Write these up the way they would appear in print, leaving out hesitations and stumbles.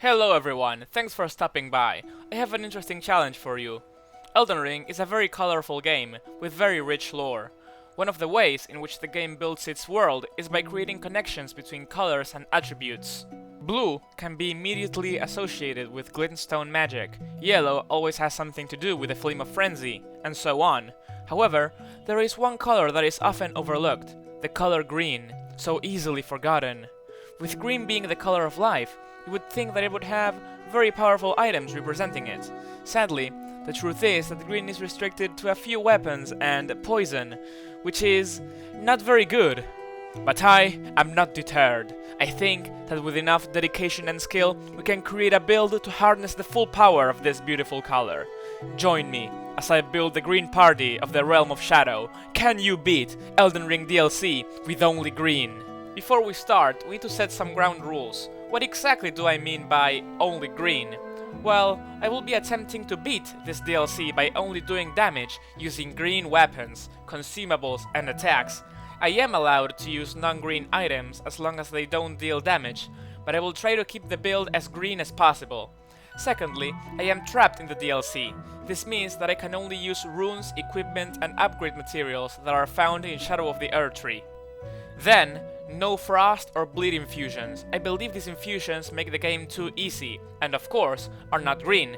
Hello everyone, thanks for stopping by. I have an interesting challenge for you. Elden Ring is a very colorful game, with very rich lore. One of the ways in which the game builds its world is by creating connections between colors and attributes. Blue can be immediately associated with glintstone magic, yellow always has something to do with the Flame of Frenzy, and so on. However, there is one color that is often overlooked, the color green, so easily forgotten. With green being the color of life, you would think that it would have very powerful items representing it. Sadly, the truth is that green is restricted to a few weapons and poison, which is not very good. But I am not deterred. I think that with enough dedication and skill, we can create a build to harness the full power of this beautiful color. Join me as I build the green party of the Realm of Shadow. Can you beat Elden Ring DLC with only green? Before we start, we need to set some ground rules. What exactly do I mean by only green? Well, I will be attempting to beat this DLC by only doing damage using green weapons, consumables and attacks. I am allowed to use non-green items as long as they don't deal damage, but I will try to keep the build as green as possible. Secondly, I am trapped in the DLC. This means that I can only use runes, equipment and upgrade materials that are found in Shadow of the Erdtree. Then, no frost or bleed infusions. I believe these infusions make the game too easy, and of course, are not green.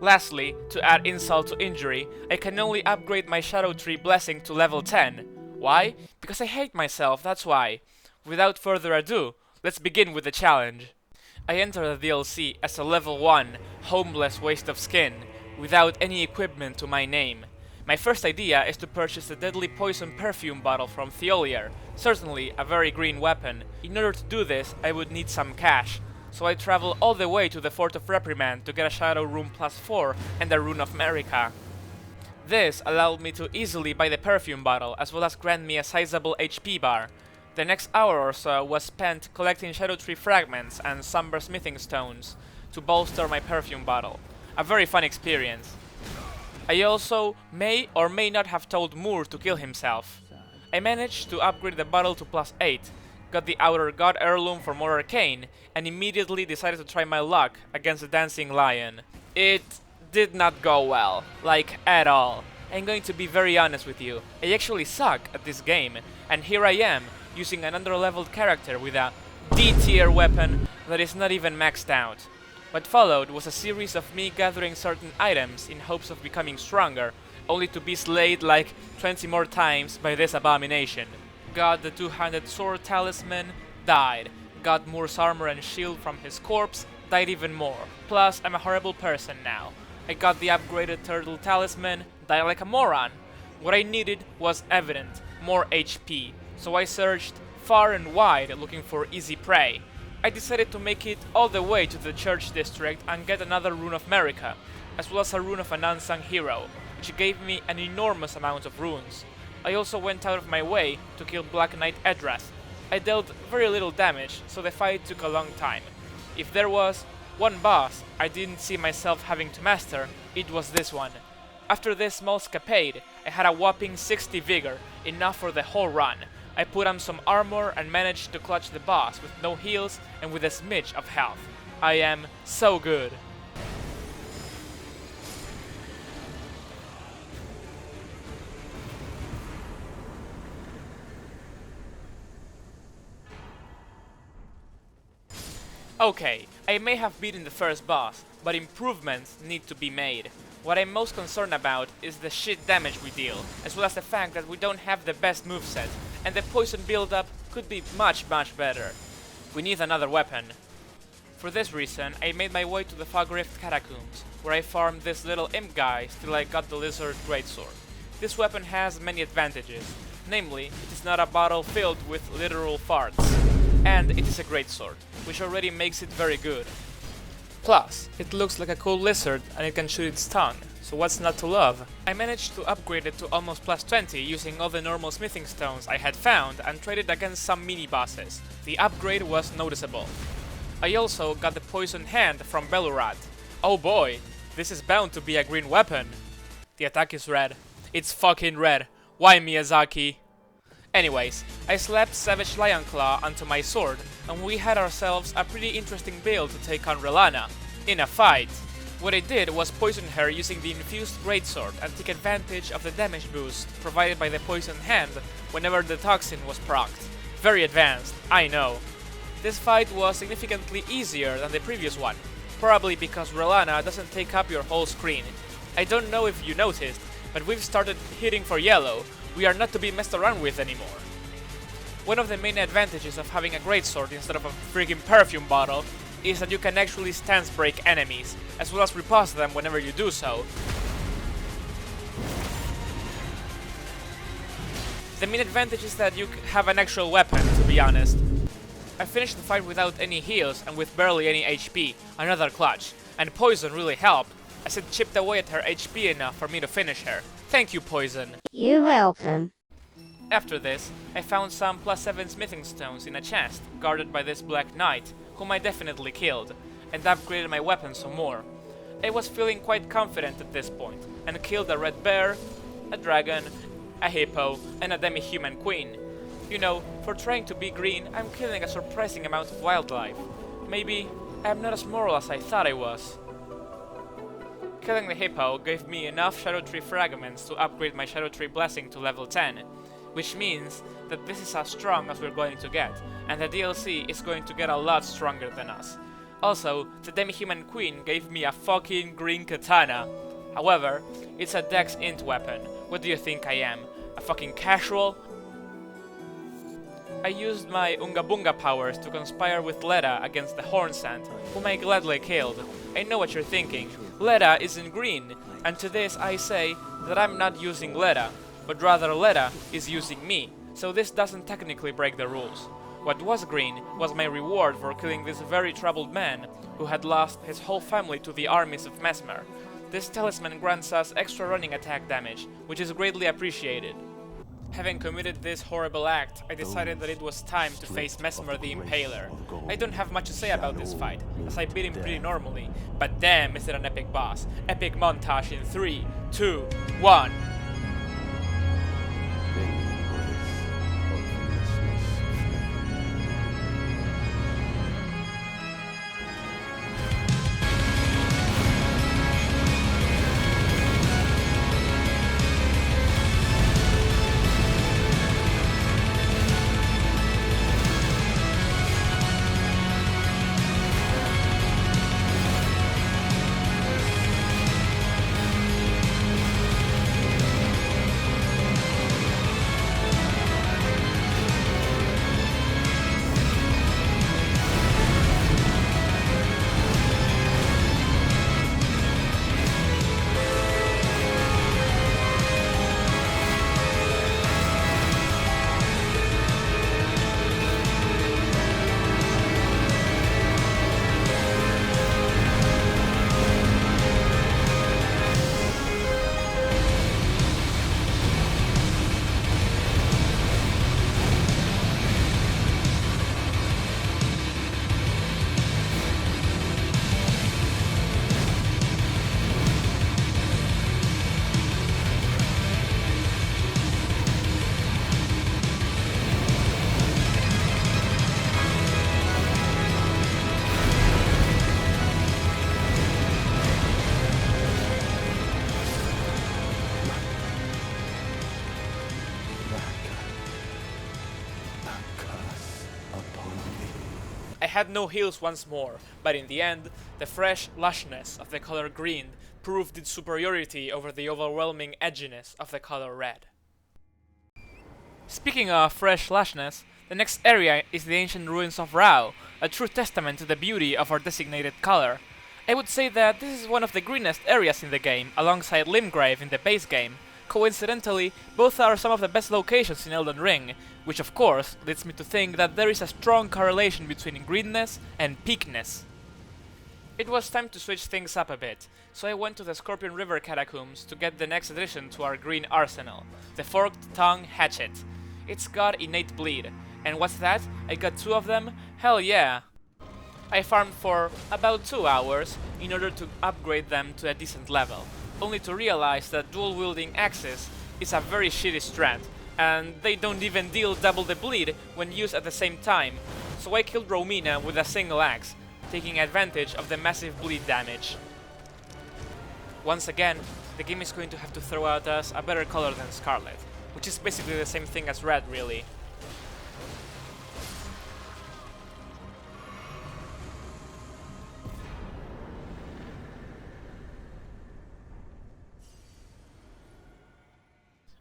Lastly, to add insult to injury, I can only upgrade my Shadow Tree Blessing to level 10. Why? Because I hate myself, that's why. Without further ado, let's begin with the challenge. I enter the DLC as a level 1, homeless waste of skin, without any equipment to my name. My first idea is to purchase the deadly poison perfume bottle from Thiolier, certainly a very green weapon. In order to do this, I would need some cash, so I travel all the way to the Fort of Reprimand to get a Shadow Rune +4 and a Rune of Marika. This allowed me to easily buy the perfume bottle, as well as grant me a sizable HP bar. The next hour or so was spent collecting Shadow Tree fragments and somber smithing stones to bolster my perfume bottle. A very fun experience. I also may or may not have told Moore to kill himself. I managed to upgrade the bottle to +8, got the Outer God Heirloom for more arcane, and immediately decided to try my luck against the Dancing Lion. It did not go well, like at all. I'm going to be very honest with you, I actually suck at this game, and here I am, using an under-leveled character with a D-tier weapon that is not even maxed out. What followed was a series of me gathering certain items in hopes of becoming stronger, only to be slayed like 20 more times by this abomination. Got the two-handed sword talisman, died. Got Moore's armor and shield from his corpse, died even more. Plus, I'm a horrible person now. I got the upgraded turtle talisman, died like a moron. What I needed was evident, more HP, so I searched far and wide looking for easy prey. I decided to make it all the way to the church district and get another Rune of Marika, as well as a Rune of an unsung hero, which gave me an enormous amount of runes. I also went out of my way to kill Black Knight Edras. I dealt very little damage, so the fight took a long time. If there was one boss I didn't see myself having to master, it was this one. After this small escapade, I had a whopping 60 vigor, enough for the whole run. I put on some armor and managed to clutch the boss with no heals and with a smidge of health. I am so good. Okay, I may have beaten the first boss, but improvements need to be made. What I'm most concerned about is the shit damage we deal, as well as the fact that we don't have the best moveset, and the poison build-up could be much better. We need another weapon. For this reason, I made my way to the Fog Rift Catacombs, where I farmed this little imp guy till I got the Lizard Greatsword. This weapon has many advantages, namely, it is not a bottle filled with literal farts, and it is a greatsword, which already makes it very good. Plus, it looks like a cool lizard and it can shoot its tongue, so what's not to love? I managed to upgrade it to almost +20 using all the normal smithing stones I had found and traded against some mini-bosses. The upgrade was noticeable. I also got the poison hand from Belurat. Oh boy, this is bound to be a green weapon. The attack is red. It's fucking red. Why, Miyazaki? Anyways, I slapped Savage Lion Claw onto my sword, and we had ourselves a pretty interesting build to take on Relana, in a fight. What I did was poison her using the infused greatsword and take advantage of the damage boost provided by the poisoned hand whenever the toxin was procced. Very advanced, I know. This fight was significantly easier than the previous one, probably because Relana doesn't take up your whole screen. I don't know if you noticed, but we've started hitting for yellow. We are not to be messed around with anymore. One of the main advantages of having a greatsword instead of a freaking perfume bottle is that you can actually stance break enemies, as well as riposte them whenever you do so. The main advantage is that you have an actual weapon, to be honest. I finished the fight without any heals and with barely any HP, another clutch, and Poison really helped, as it chipped away at her HP enough for me to finish her. Thank you, Poison. You're welcome. After this, I found some +7 smithing stones in a chest, guarded by this Black Knight, whom I definitely killed, and upgraded my weapon some more. I was feeling quite confident at this point, and killed a red bear, a dragon, a hippo, and a demi-human queen. You know, for trying to be green, I'm killing a surprising amount of wildlife. Maybe I'm not as moral as I thought I was. Killing the hippo gave me enough Shadow Tree fragments to upgrade my Shadow Tree blessing to level 10, which means that this is as strong as we're going to get, and the DLC is going to get a lot stronger than us. Also, the demi-human queen gave me a fucking green katana. However, it's a dex int weapon. What do you think I am? A fucking casual? I used my Unga Bunga powers to conspire with Leda against the Hornsant, whom I gladly killed. I know what you're thinking. Leda isn't green, and to this I say that I'm not using Leda, but rather Leda is using me, so this doesn't technically break the rules. What was green was my reward for killing this very troubled man, who had lost his whole family to the armies of Messmer. This talisman grants us extra running attack damage, which is greatly appreciated. Having committed this horrible act, I decided that it was time to face Messmer the Impaler. I don't have much to say about this fight, as I beat him pretty normally, but damn is it an epic boss. Epic montage in 3, 2, 1... I had no heals once more, but in the end, the fresh lushness of the color green proved its superiority over the overwhelming edginess of the color red. Speaking of fresh lushness, the next area is the ancient ruins of Rao, a true testament to the beauty of our designated color. I would say that this is one of the greenest areas in the game, alongside Limgrave in the base game. Coincidentally, both are some of the best locations in Elden Ring, which of course leads me to think that there is a strong correlation between greenness and peakness. It was time to switch things up a bit, so I went to the Scorpion River Catacombs to get the next addition to our green arsenal, the Forked Tongue Hatchet. It's got innate bleed, and what's that? I got 2 of them? Hell yeah! I farmed for about 2 hours in order to upgrade them to a decent level, only to realize that dual-wielding axes is a very shitty strat, and they don't even deal double the bleed when used at the same time, so I killed Romina with a single axe, taking advantage of the massive bleed damage. Once again, the game is going to have to throw at us a better color than Scarlet, which is basically the same thing as red, really.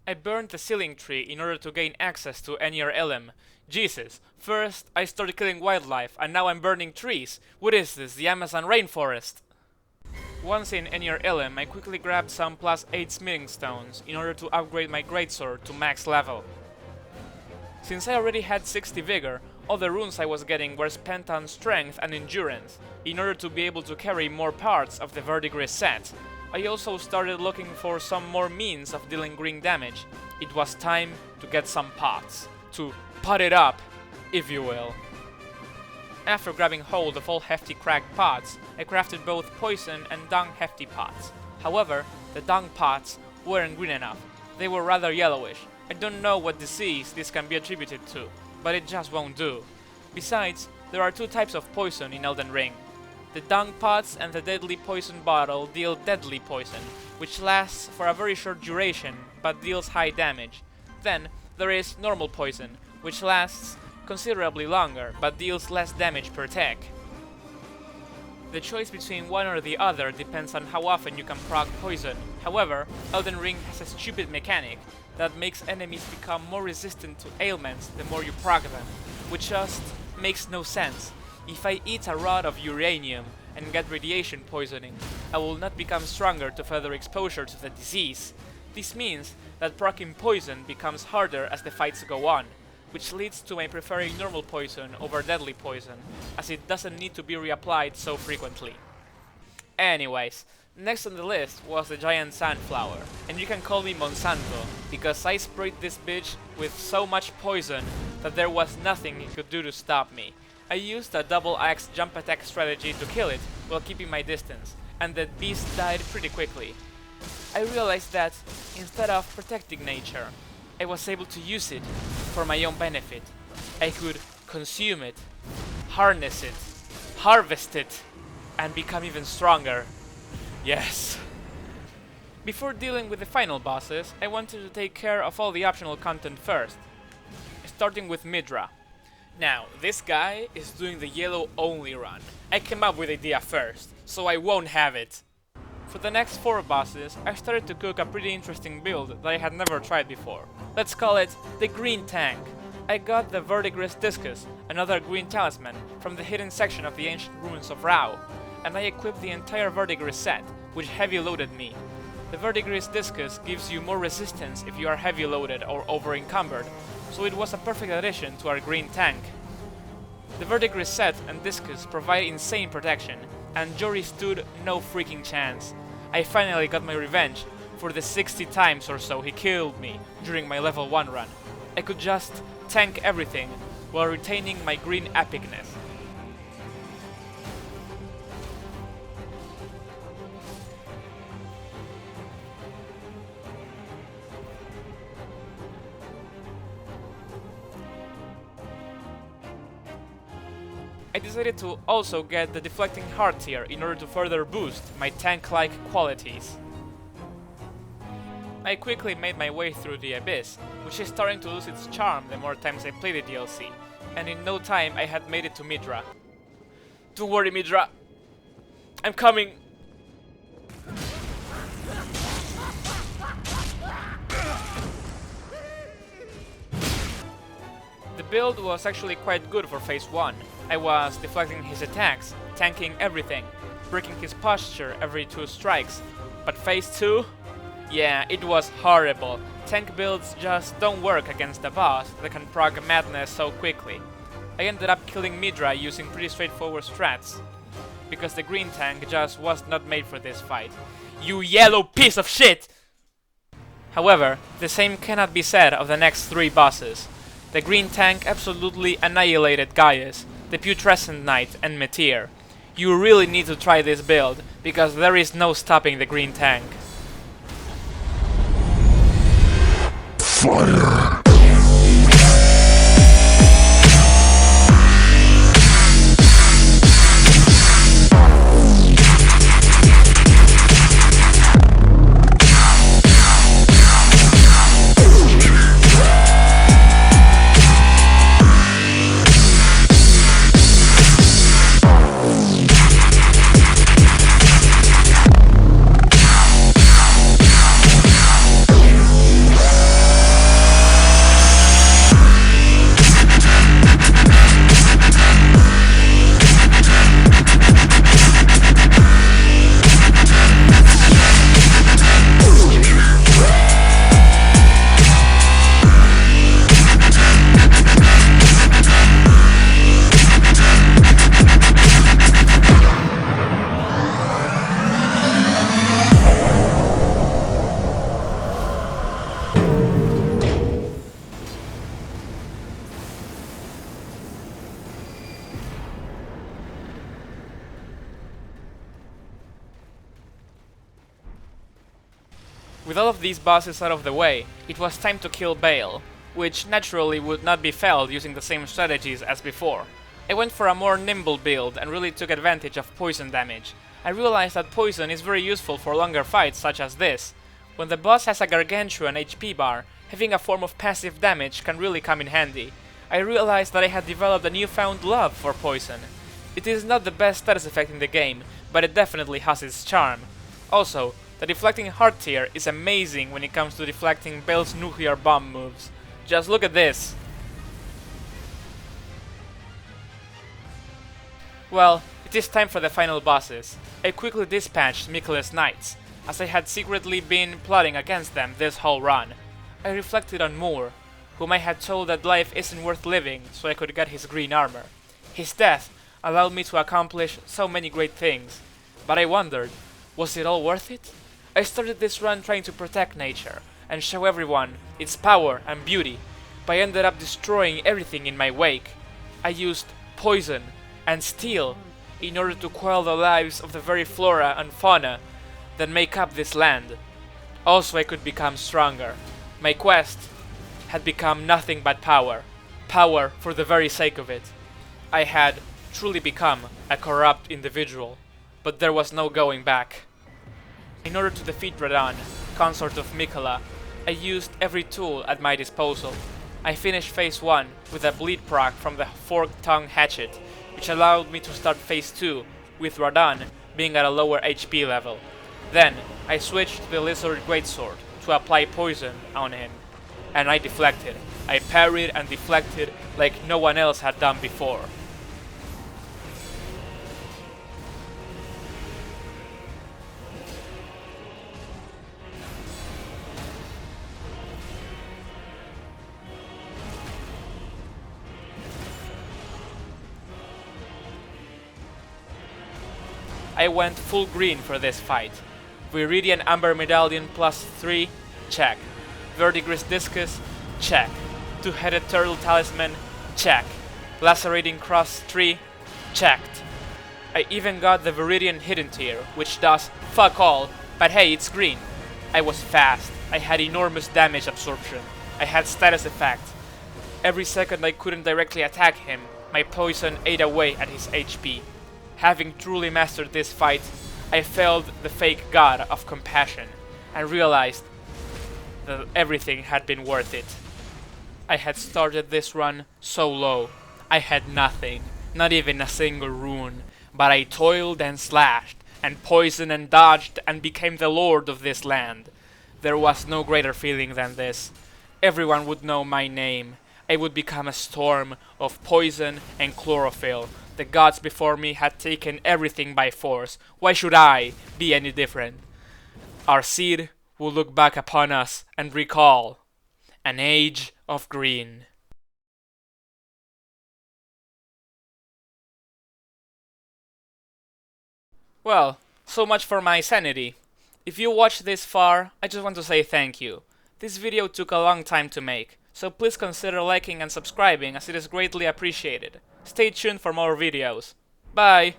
I burned the ceiling tree in order to gain access to Enir Elem. Jesus, first I started killing wildlife and now I'm burning trees. What is this, the Amazon rainforest? Once in Enir Elem, I quickly grabbed some +8 smithing stones in order to upgrade my greatsword to max level. Since I already had 60 vigor, all the runes I was getting were spent on strength and endurance, in order to be able to carry more parts of the verdigris set. I also started looking for some more means of dealing green damage. It was time to get some pots. To pot it up, if you will. After grabbing hold of all hefty cracked pots, I crafted both poison and dung hefty pots. However, the dung pots weren't green enough. They were rather yellowish. I don't know what disease this can be attributed to, but it just won't do. Besides, there are two types of poison in Elden Ring. The dung pots and the deadly poison bottle deal deadly poison, which lasts for a very short duration, but deals high damage. Then, there is normal poison, which lasts considerably longer, but deals less damage per tech. The choice between one or the other depends on how often you can proc poison. However, Elden Ring has a stupid mechanic that makes enemies become more resistant to ailments the more you proc them, which just makes no sense. If I eat a rod of uranium and get radiation poisoning, I will not become stronger to further exposure to the disease. This means that proccing poison becomes harder as the fights go on, which leads to my preferring normal poison over deadly poison, as it doesn't need to be reapplied so frequently. Anyways, next on the list was the giant sunflower, and you can call me Monsanto, because I sprayed this bitch with so much poison that there was nothing it could do to stop me. I used a double axe jump attack strategy to kill it while keeping my distance, and that beast died pretty quickly. I realized that, instead of protecting nature, I was able to use it for my own benefit. I could consume it, harness it, harvest it, and become even stronger. Yes. Before dealing with the final bosses, I wanted to take care of all the optional content first, starting with Midra. Now, this guy is doing the yellow only run. I came up with the idea first, so I won't have it. For the next 4 bosses, I started to cook a pretty interesting build that I had never tried before. Let's call it the green tank. I got the verdigris discus, another green talisman, from the hidden section of the ancient ruins of Rao, and I equipped the entire verdigris set, which heavy loaded me. The verdigris discus gives you more resistance if you are heavy loaded or over encumbered, so it was a perfect addition to our green tank. The verdigris set and discus provide insane protection, and Jory stood no freaking chance. I finally got my revenge for the 60 times or so he killed me during my level 1 run. I could just tank everything while retaining my green epicness. I decided to also get the deflecting heart tier in order to further boost my tank-like qualities. I quickly made my way through the abyss, which is starting to lose its charm the more times I play the DLC, and in no time I had made it to Midra. Don't worry, Midra, I'm coming! The build was actually quite good for phase 1. I was deflecting his attacks, tanking everything, breaking his posture every 2 strikes. But phase 2? Yeah, it was horrible. Tank builds just don't work against a boss that can proc madness so quickly. I ended up killing Midra using pretty straightforward strats, because the green tank just was not made for this fight. You yellow piece of shit! However, the same cannot be said of the next 3 bosses. The green tank absolutely annihilated Gaius, the Putrescent Knight, and Meteor. You really need to try this build, because there is no stopping the green tank. Fire! With all of these bosses out of the way, it was time to kill Bale, which naturally would not be felled using the same strategies as before. I went for a more nimble build and really took advantage of poison damage. I realized that poison is very useful for longer fights such as this. When the boss has a gargantuan HP bar, having a form of passive damage can really come in handy. I realized that I had developed a newfound love for poison. It is not the best status effect in the game, but it definitely has its charm. Also, the deflecting heart tier is amazing when it comes to deflecting Bale's nuclear bomb moves. Just look at this! Well, it is time for the final bosses. I quickly dispatched Michaelis Knights, as I had secretly been plotting against them this whole run. I reflected on Moore, whom I had told that life isn't worth living so I could get his green armor. His death allowed me to accomplish so many great things, but I wondered, was it all worth it? I started this run trying to protect nature and show everyone its power and beauty, but I ended up destroying everything in my wake. I used poison and steel in order to quell the lives of the very flora and fauna that make up this land. Also, I could become stronger. My quest had become nothing but power. Power for the very sake of it. I had truly become a corrupt individual, but there was no going back. In order to defeat Radon, consort of Mikola, I used every tool at my disposal. I finished phase 1 with a bleed proc from the forked tongue hatchet, which allowed me to start phase 2 with Radon being at a lower HP level. Then I switched to the Lizard Greatsword to apply poison on him, and I deflected. I parried and deflected like no one else had done before. I went full green for this fight. Viridian Amber Medallion plus 3, check. Verdigris Discus, check. Two-Headed Turtle Talisman, check. Lacerating Cross 3, checked. I even got the Viridian Hidden Tier, which does fuck all, but hey, it's green. I was fast, I had enormous damage absorption, I had status effect. Every second I couldn't directly attack him, my poison ate away at his HP. Having truly mastered this fight, I felt the fake god of compassion and realized that everything had been worth it. I had started this run so low. I had nothing, not even a single rune, but I toiled and slashed and poisoned and dodged and became the lord of this land. There was no greater feeling than this. Everyone would know my name. I would become a storm of poison and chlorophyll. The gods before me had taken everything by force. Why should I be any different? Our seed will look back upon us and recall an age of green. Well, so much for my sanity. If you watched this far, I just want to say thank you. This video took a long time to make, so please consider liking and subscribing as it is greatly appreciated. Stay tuned for more videos. Bye!